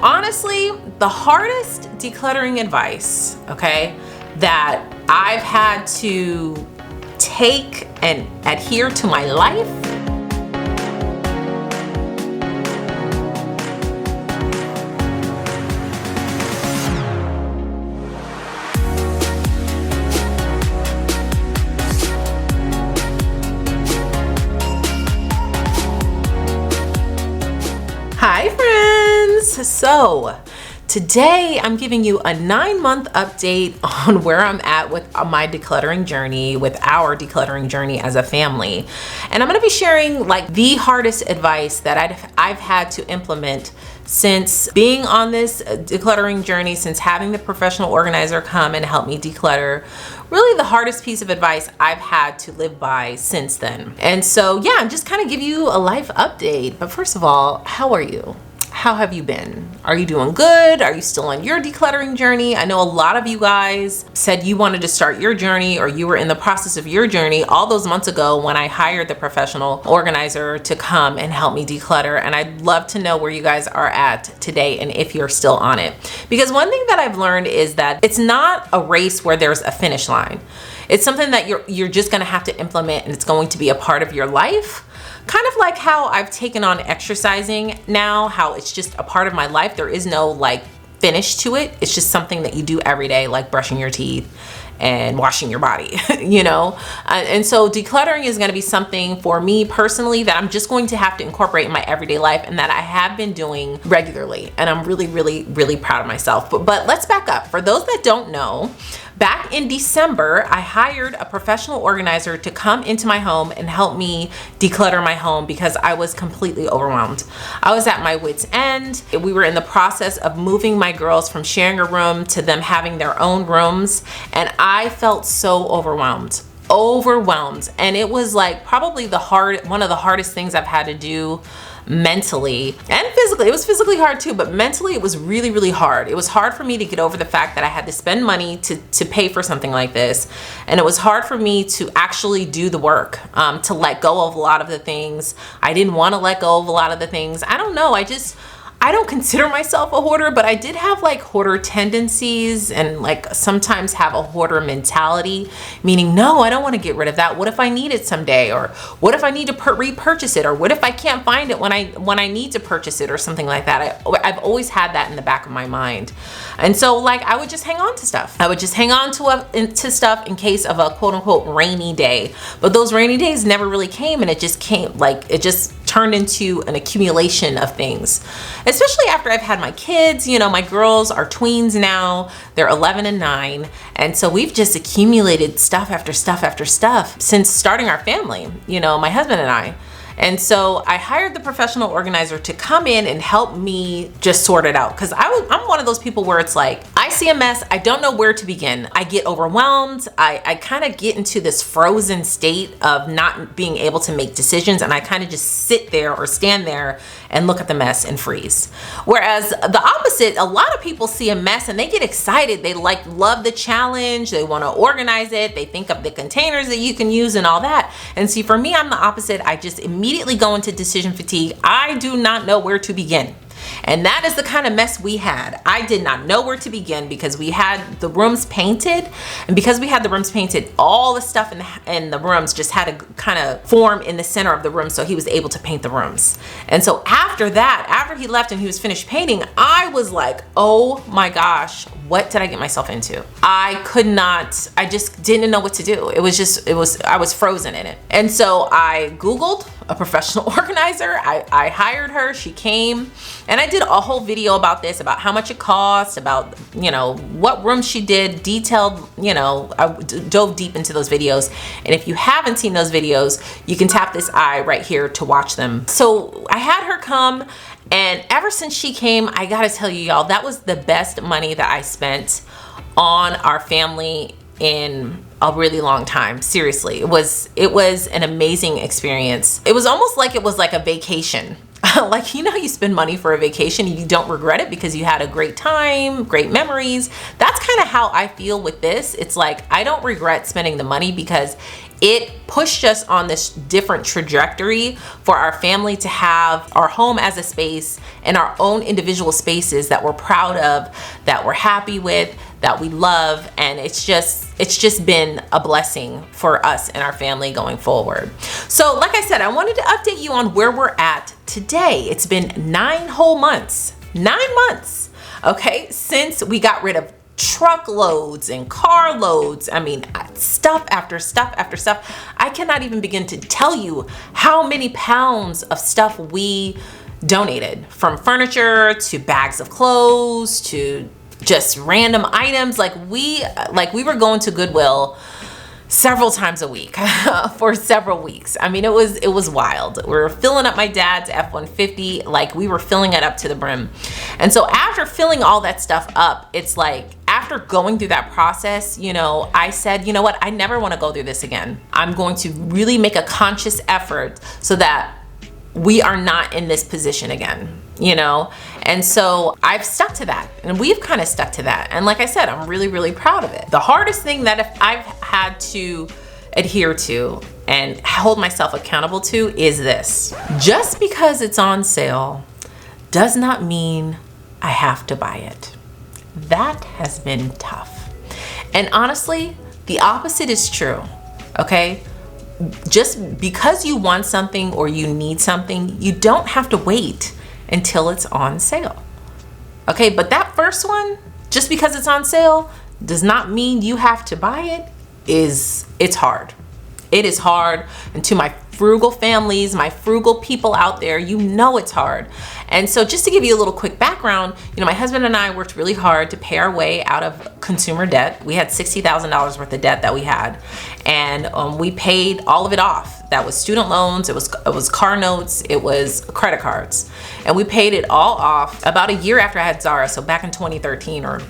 Honestly, the hardest decluttering advice, okay, that I've had to take and adhere to my life Hi friends! So today I'm giving you a 9-month update on where I'm at with my decluttering journey, with our decluttering journey as a family. And I'm gonna be sharing like the hardest advice that I've had to implement since being on this decluttering journey, since having the professional organizer come and help me declutter. Really the hardest piece of advice I've had to live by since then. And so yeah, I'm just kind of give you a life update. But first of all, how are you? How have you been? Are you doing good? Are you still on your decluttering journey? I know a lot of you guys said you wanted to start your journey, or you were in the process of your journey all those months ago when I hired the professional organizer to come and help me declutter. And I'd love to know where you guys are at today and if you're still on it. Because one thing that I've learned is that it's not a race where there's a finish line. It's something that you're just gonna have to implement, and it's going to be a part of your life. Kind of like how I've taken on exercising now, how it's just a part of my life. There is no like finish to it. It's just something that you do every day, like brushing your teeth and washing your body, you know? And so decluttering is gonna be something for me personally that I'm just going to have to incorporate in my everyday life, and that I have been doing regularly. And I'm really, really, really proud of myself. But let's back up. For those that don't know, back in December, I hired a professional organizer to come into my home and help me declutter my home because I was completely overwhelmed. I was at my wit's end. We were in the process of moving my girls from sharing a room to them having their own rooms, and I felt so overwhelmed. And it was like probably one of the hardest things I've had to do mentally and physically. It was physically hard too, but mentally it was really, really hard. It was hard for me to get over the fact that I had to spend money to pay for something like this. And it was hard for me to actually do the work, to let go of a lot of the things. I didn't want to let go of a lot of the things. I don't know. I don't consider myself a hoarder, but I did have like hoarder tendencies and like sometimes have a hoarder mentality, meaning, no, I don't want to get rid of that. What if I need it someday? Or what if I need to repurchase it? Or what if I can't find it when I need to purchase it, or something like that? I've always had that in the back of my mind. And so like I would just hang on to stuff. I would just hang on to stuff in case of a quote unquote rainy day. But those rainy days never really came, and it just turned into an accumulation of things. Especially after I've had my kids. You know, my girls are tweens now. They're 11 and 9. And so we've just accumulated stuff after stuff after stuff since starting our family, you know, my husband and I. And so I hired the professional organizer to come in and help me just sort it out. Cause I'm one of those people where it's like, I see a mess, I don't know where to begin. I get overwhelmed. I kind of get into this frozen state of not being able to make decisions. And I kind of just sit there or stand there and look at the mess and freeze. Whereas the opposite, a lot of people see a mess and they get excited. They like love the challenge. They want to organize it. They think of the containers that you can use and all that. And see, for me, I'm the opposite. I just immediately go into decision fatigue. I do not know where to begin. And that is the kind of mess we had. I did not know where to begin because we had the rooms painted. And because we had the rooms painted, all the stuff in the rooms just had to kind of form in the center of the room, so he was able to paint the rooms. And so after that, after he left and he was finished painting, I was like, oh my gosh, what did I get myself into? I just didn't know what to do. I was frozen in it. And so I Googled a professional organizer. I hired her, she came, and I did a whole video about this, about how much it cost, about, you know, what rooms she did, detailed, you know, I dove deep into those videos. And if you haven't seen those videos, you can tap this eye right here to watch them. So I had her come, and ever since she came, I gotta tell you y'all, that was the best money that I spent on our family in a really long time. Seriously, it was an amazing experience. It was almost like it was like a vacation. Like, you know, you spend money for a vacation and you don't regret it because you had a great time, great memories. That's kind of how I feel with this. It's like, I don't regret spending the money because it pushed us on this different trajectory for our family to have our home as a space and our own individual spaces that we're proud of, that we're happy with, that we love. And it's just been a blessing for us and our family going forward. So like I said, I wanted to update you on where we're at today. It's been 9 whole months, 9 months, okay, since we got rid of truckloads and carloads. I mean, stuff after stuff after stuff. I cannot even begin to tell you how many pounds of stuff we donated, from furniture to bags of clothes to just random items. Like we were going to Goodwill several times a week for several weeks. I mean, it was wild. We were filling up my dad's F-150, like we were filling it up to the brim. And so after filling all that stuff up, it's like, after going through that process, you know, I said, you know what, I never want to go through this again. I'm going to really make a conscious effort so that we are not in this position again, you know? And so I've stuck to that, and we've kind of stuck to that. And like I said, I'm really, really proud of it. The hardest thing that if I've had to adhere to and hold myself accountable to is this: just because it's on sale does not mean I have to buy it. That has been tough. And honestly, the opposite is true, okay? Just because you want something or you need something, you don't have to wait until it's on sale. Okay, but that first one, just because it's on sale does not mean you have to buy it. It's hard. It is hard. And to my frugal families, my frugal people out there, you know it's hard. And so just to give you a little quick background, you know, my husband and I worked really hard to pay our way out of consumer debt. We had $60,000 worth of debt that we had, and we paid all of it off. That was student loans, it was car notes, it was credit cards, and we paid it all off about a year after I had Zara. So back in 2013, or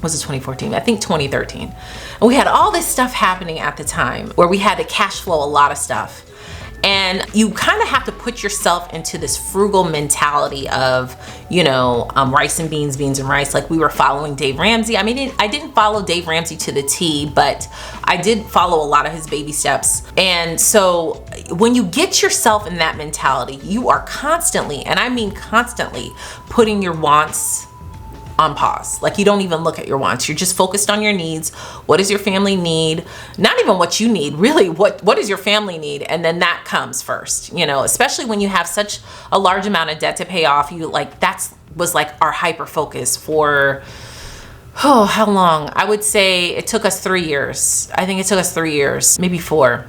was it 2014? I think 2013. And we had all this stuff happening at the time where we had to cash flow a lot of stuff. And you kind of have to put yourself into this frugal mentality of, you know, rice and beans, beans and rice. Like we were following Dave Ramsey. I mean, I didn't follow Dave Ramsey to the T, but I did follow a lot of his baby steps. And so when you get yourself in that mentality, you are constantly, and I mean constantly, putting your wants on pause. Like you don't even look at your wants. You're just focused on your needs. What does your family need? Not even what you need, really, what does your family need? And then that comes first, you know, especially when you have such a large amount of debt to pay off. You like, was like our hyper focus for, oh, how long? I would say it took us 3 years. I think it took us 3 years, maybe 4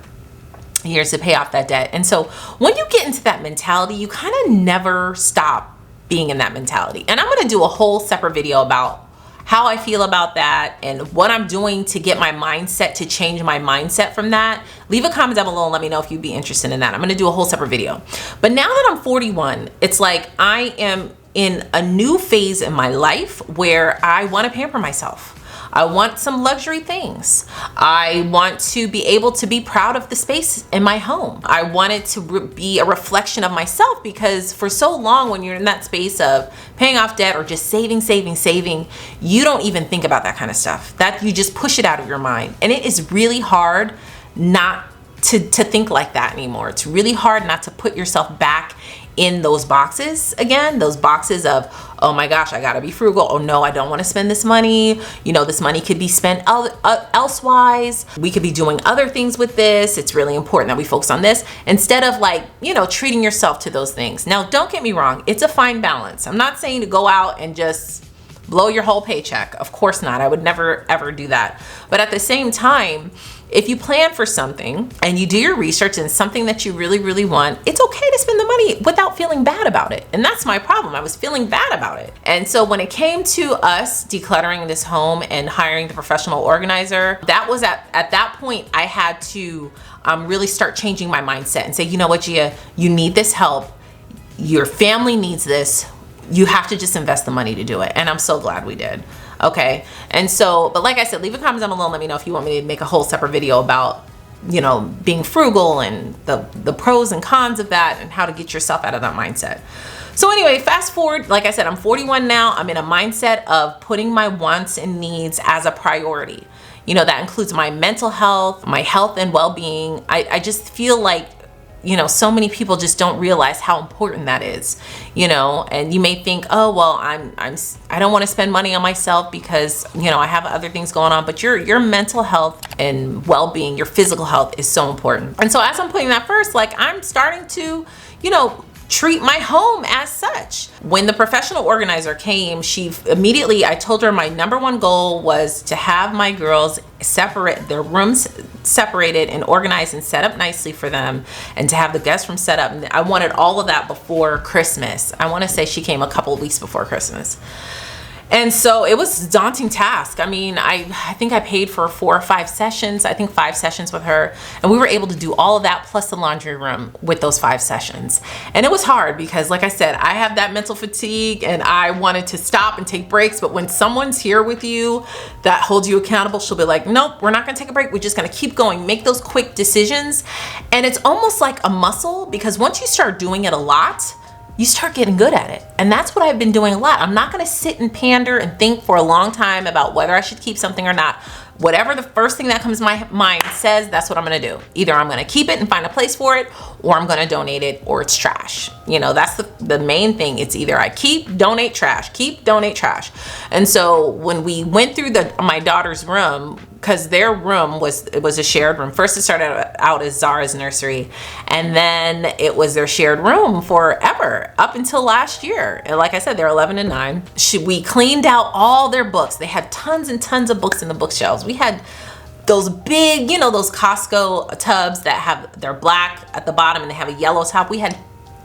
years to pay off that debt. And so when you get into that mentality, you kind of never stop being in that mentality. And I'm going to do a whole separate video about how I feel about that and what I'm doing to get my mindset, to change my mindset from that. Leave a comment down below and let me know if you'd be interested in that. I'm going to do a whole separate video. But now that I'm 41, it's like I am in a new phase in my life where I want to pamper myself. I want some luxury things. I want to be able to be proud of the space in my home. I want it to be a reflection of myself, because for so long when you're in that space of paying off debt or just saving, you don't even think about that kind of stuff. That you just push it out of your mind. And it is really hard not to think like that anymore. It's really hard not to put yourself back in those boxes again, those boxes of, oh my gosh, I gotta be frugal. Oh no, I don't wanna spend this money. You know, this money could be spent elsewise. We could be doing other things with this. It's really important that we focus on this, instead of like, you know, treating yourself to those things. Now, don't get me wrong, it's a fine balance. I'm not saying to go out and just blow your whole paycheck. Of course not. I would never ever do that. But at the same time, if you plan for something and you do your research and something that you really, really want, it's okay to spend the money without feeling bad about it. And that's my problem. I was feeling bad about it. And so when it came to us decluttering this home and hiring the professional organizer, that was at that point, I had to really start changing my mindset and say, you know what, Gia, you need this help. Your family needs this. You have to just invest the money to do it. And I'm so glad we did. Okay. And so, but like I said, leave a comment down below and let me know if you want me to make a whole separate video about, you know, being frugal and the pros and cons of that and how to get yourself out of that mindset. So anyway, fast forward, like I said, I'm 41 now. I'm in a mindset of putting my wants and needs as a priority. You know, that includes my mental health, my health and well-being. I just feel like, you know, so many people just don't realize how important that is, you know. And you may think, oh, well, I don't want to spend money on myself because, you know, I have other things going on, but your mental health and well-being, your physical health is so important. And so as I'm putting that first, like, I'm starting to, you know, treat my home as such. When the professional organizer came, she immediately, I told her my number one goal was to have my girls separate their rooms, separated and organized and set up nicely for them, and to have the guest room set up. And I wanted all of that before Christmas. I want to say she came a couple of weeks before Christmas. And so it was a daunting task. I mean, I think I paid for 4 or 5 sessions, I think 5 sessions with her. And we were able to do all of that plus the laundry room with those 5 sessions. And it was hard because, like I said, I have that mental fatigue and I wanted to stop and take breaks. But when someone's here with you that holds you accountable, she'll be like, nope, we're not gonna take a break. We're just gonna keep going, make those quick decisions. And it's almost like a muscle, because once you start doing it a lot, you start getting good at it. And that's what I've been doing a lot. I'm not gonna sit and pander and think for a long time about whether I should keep something or not. Whatever the first thing that comes to my mind says, that's what I'm gonna do. Either I'm gonna keep it and find a place for it, or I'm gonna donate it, or it's trash. You know, that's the main thing. It's either I keep, donate, trash, keep, donate, trash. And so when we went through my daughter's room, because their room was a shared room. First it started out as Zara's nursery, and then it was their shared room forever, up until last year. And like I said, they're 11 and 9. We cleaned out all their books. They had tons and tons of books in the bookshelves. We had those big, you know, those Costco tubs that they're black at the bottom and they have a yellow top. We had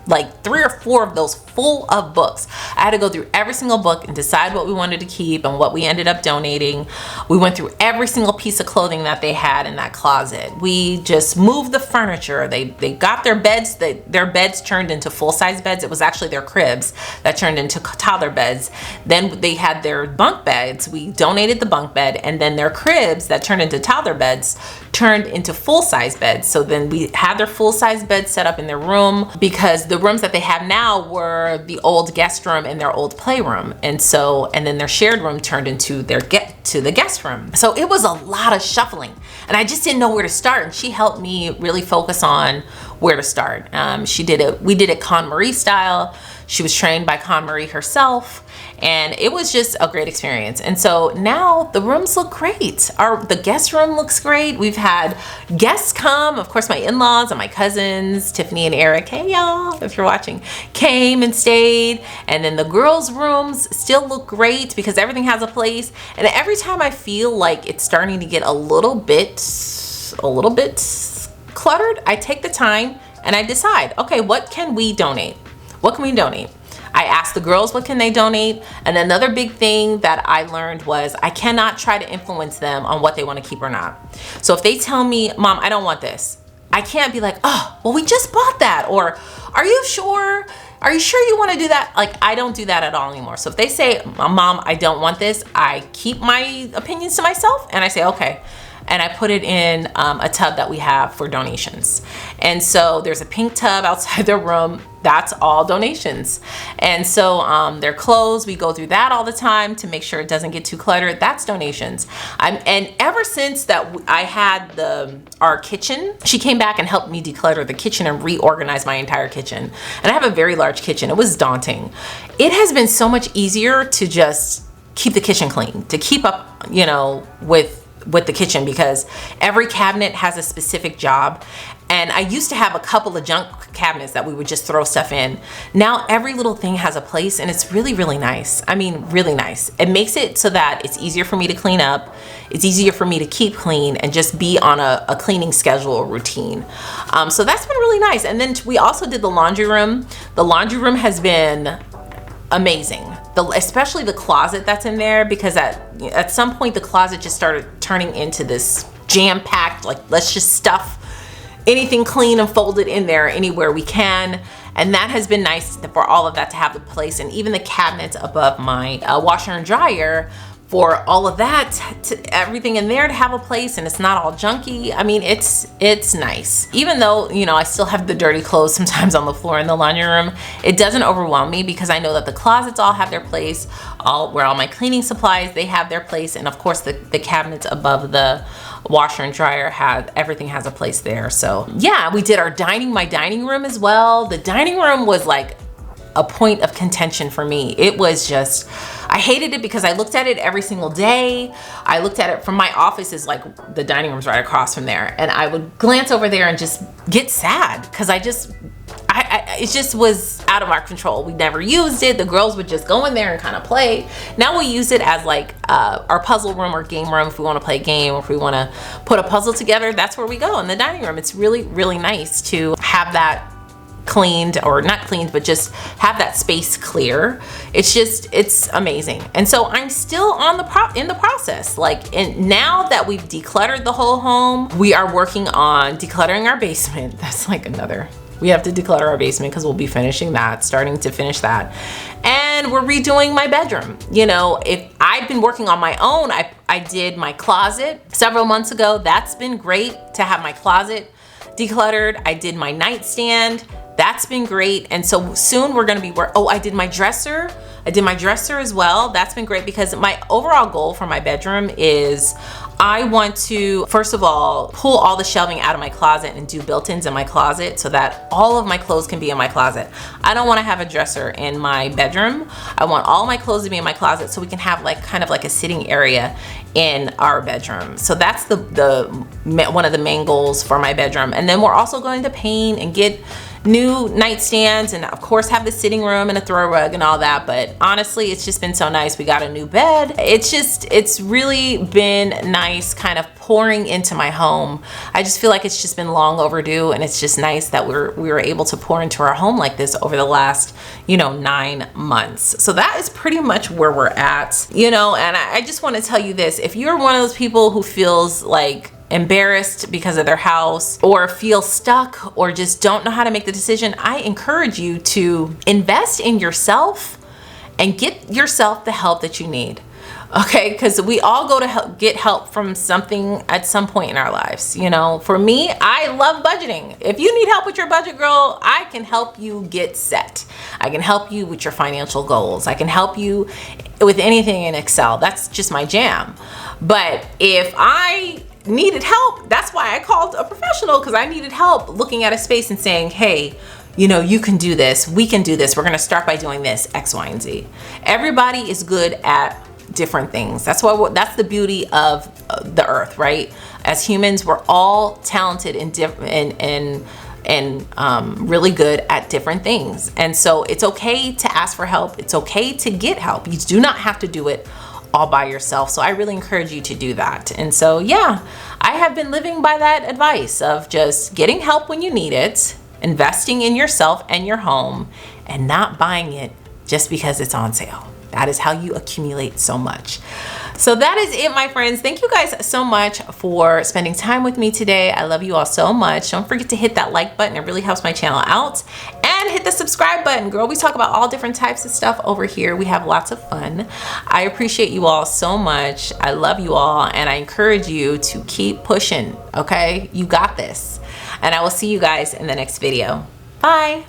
like 3 or 4 of those full of books. I had to go through every single book and decide what we wanted to keep and what we ended up donating. We went through every single piece of clothing that they had in that closet. We just moved the furniture. They got their beds, their beds turned into full-size beds. It was actually their cribs that turned into toddler beds. Then they had their bunk beds. We donated the bunk bed, and then their cribs that turned into toddler beds turned into full-size beds. So then we had their full-size beds set up in their room, because the rooms that they have now were the old guest room and their old playroom. And then their shared room turned into the guest room. So it was a lot of shuffling, and I just didn't know where to start. And she helped me really focus on where to start. We did it KonMari style. She was trained by KonMari herself, and it was just a great experience. And so now the rooms look great. The guest room looks great. We've had guests come, of course, my in-laws and my cousins, Tiffany and Eric, hey y'all, if you're watching, came and stayed. And then the girls' rooms still look great because everything has a place. And every time I feel like it's starting to get a little bit cluttered, I take the time and I decide, okay, what can we donate? What can we donate? I asked the girls what can they donate, and another big thing that I learned was I cannot try to influence them on what they want to keep or not. So if they tell me, Mom, I don't want this, I can't be like, oh, well, we just bought that, or are you sure? Are you sure you want to do that? Like, I don't do that at all anymore. So if they say, Mom, I don't want this, I keep my opinions to myself and I say, okay. And I put it in a tub that we have for donations. And so there's a pink tub outside their room. That's all donations. And so their clothes, we go through that all the time to make sure it doesn't get too cluttered. That's donations. And ever since that I had our kitchen, she came back and helped me declutter the kitchen and reorganize my entire kitchen. And I have a very large kitchen. It was daunting. It has been so much easier to just keep the kitchen clean, to keep up, you know, with the kitchen, because every cabinet has a specific job. And I used to have a couple of junk cabinets that we would just throw stuff in. Now every little thing has a place, and it's really, really nice. I mean, really nice. It makes it so that it's easier for me to clean up. It's easier for me to keep clean and just be on a cleaning schedule or routine. So that's been really nice. And then we also did the laundry room. The laundry room has been amazing. Especially the closet that's in there, because at some point the closet just started turning into this jam-packed, like, let's just stuff anything clean and fold it in there anywhere we can. And that has been nice for all of that to have the place. And even the cabinets above my washer and dryer for all of that, to everything in there to have a place and it's not all junky. I mean, it's nice. Even though, you know, I still have the dirty clothes sometimes on the floor in the laundry room, it doesn't overwhelm me because I know that the closets all have their place, where all my cleaning supplies, they have their place, and of course the cabinets above the washer and dryer everything has a place there. So yeah, we did my dining room as well. The dining room was like a point of contention for me. It was just, I hated it because I looked at it every single day. I looked at it from my office, is like the dining room's right across from there, and I would glance over there and just get sad because it just was out of our control. We never used it. The girls would just go in there and kind of play. Now we use it as like our puzzle room or game room. If we want to play a game or if we want to put a puzzle together, that's where we go, in the dining room. It's really, really nice to have that cleaned, or not cleaned, but just have that space clear. It's amazing. And so I'm still in the process. Now that we've decluttered the whole home, we are working on decluttering our basement. That's like we have to declutter our basement because we'll be starting to finish that. And we're redoing my bedroom. You know, if I've been working on my own, I did my closet several months ago. That's been great to have my closet decluttered. I did my nightstand. That's been great. And so soon we're gonna be I did my dresser. I did my dresser as well. That's been great because my overall goal for my bedroom is I want to, first of all, pull all the shelving out of my closet and do built-ins in my closet so that all of my clothes can be in my closet. I don't want to have a dresser in my bedroom. I want all my clothes to be in my closet so we can have kind of like a sitting area in our bedroom. So that's one of the main goals for my bedroom. And then we're also going to paint and get new nightstands, and of course have the sitting room and a throw rug and all that. But honestly, it's just been so nice. We got a new bed. It's really been nice kind of pouring into my home. I just feel like it's just been long overdue, and it's just nice that we were able to pour into our home like this over the last 9 months. So that is pretty much where we're at, and I just want to tell you this: if you're one of those people who feels like embarrassed because of their house, or feel stuck, or just don't know how to make the decision, I encourage you to invest in yourself and get yourself the help that you need. Okay, because we all go to get help from something at some point in our lives. For me, I love budgeting. If you need help with your budget, girl, I can help you get set. I can help you with your financial goals. I can help you with anything in Excel. That's just my jam. But if I needed help, that's why I called a professional, because I needed help looking at a space and saying, hey, you can do this, we can do this, we're gonna start by doing this, X, Y, and Z. Everybody is good at different things. That's the beauty of the earth, right? As humans, we're all talented and really good at different things. And so it's okay to ask for help. It's okay to get help. You do not have to do it all by yourself. So I really encourage you to do that. And so yeah, I have been living by that advice of just getting help when you need it, investing in yourself and your home, and not buying it just because it's on sale. That is how you accumulate so much. So that is it, my friends. Thank you guys so much for spending time with me today. I love you all so much. Don't forget to hit that like button. It really helps my channel out. And hit the subscribe button, girl. We talk about all different types of stuff over here. We have lots of fun. I appreciate you all so much. I love you all, and I encourage you to keep pushing, okay? You got this. And I will see you guys in the next video. Bye.